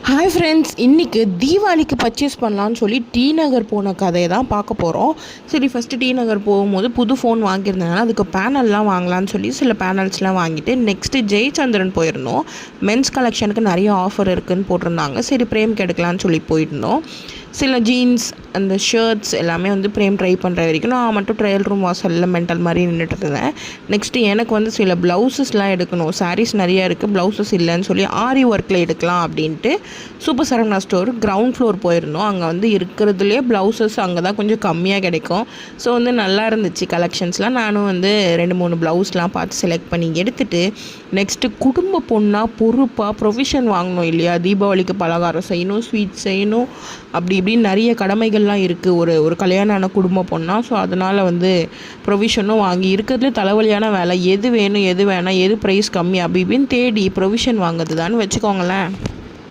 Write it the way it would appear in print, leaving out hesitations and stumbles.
Hi friends, இன்றைக்கி தீபாவளிக்கு purchase பண்ணலான்னு சொல்லி டி நகர் போன கதையை தான் பார்க்க போகிறோம். சரி, ஃபஸ்ட்டு டி நகர் போகும்போது புது ஃபோன் வாங்கியிருந்தாங்க. அதுக்கு பேனல்லாம் வாங்கலான்னு சொல்லி சில பேனல்ஸ்லாம் வாங்கிட்டு நெக்ஸ்ட்டு ஜெயச்சந்திரன் போயிருந்தோம். மென்ஸ் கலெக்ஷனுக்கு நிறைய ஆஃபர் இருக்குதுன்னு போட்டிருந்தாங்க. சரி, பிரேம்க்கு எடுக்கலான்னு சொல்லி போயிருந்தோம். சில ஜீன்ஸ் அந்த ஷர்ட்ஸ் எல்லாமே பிரேம் ட்ரை பண்ணுற வரைக்கும் நான் மட்டும் ட்ரையல் ரூம் வாசலில் மென்டல் மாதிரி நின்றுட்டு இருந்தேன். நெக்ஸ்ட்டு எனக்கு சில ப்ளவுசஸ்லாம் எடுக்கணும். சாரீஸ் நிறையா இருக்குது, ப்ளவுசஸ் இல்லைன்னு சொல்லி ஆரி ஒர்க்கில் எடுக்கலாம் அப்படின்ட்டு super Saravana store ground floor போயிருந்தோம். அங்கே இருக்கிறதுலே ப்ளவுசஸ் அங்கே தான் கொஞ்சம் கம்மியாக கிடைக்கும். ஸோ நல்லா இருந்துச்சு கலெக்ஷன்ஸ்லாம். நானும் 2-3 ப்ளவுஸ்லாம் பார்த்து செலக்ட் பண்ணி எடுத்துகிட்டு நெக்ஸ்ட்டு குடும்ப பொண்ணாக பொறுப்பாக ப்ரொவிஷன் வாங்கணும் இல்லையா. தீபாவளிக்கு பலகாரம் செய்யணும், ஸ்வீட் செய்யணும், அப்படி இப்படின்னு நிறைய கடமைகள்லாம் இருக்குது ஒரு கல்யாணமான குடும்ப பொண்ணாக. ஸோ அதனால் ப்ரொவிஷனும் வாங்கி இருக்கிறதுலே தலைவலியான வேலை. எது வேணும் எது வேணாம், எது ப்ரைஸ் கம்மி அப்படி இப்படின்னு தேடி ப்ரொவிஷன் வாங்குறது தான் வச்சுக்கோங்களேன்.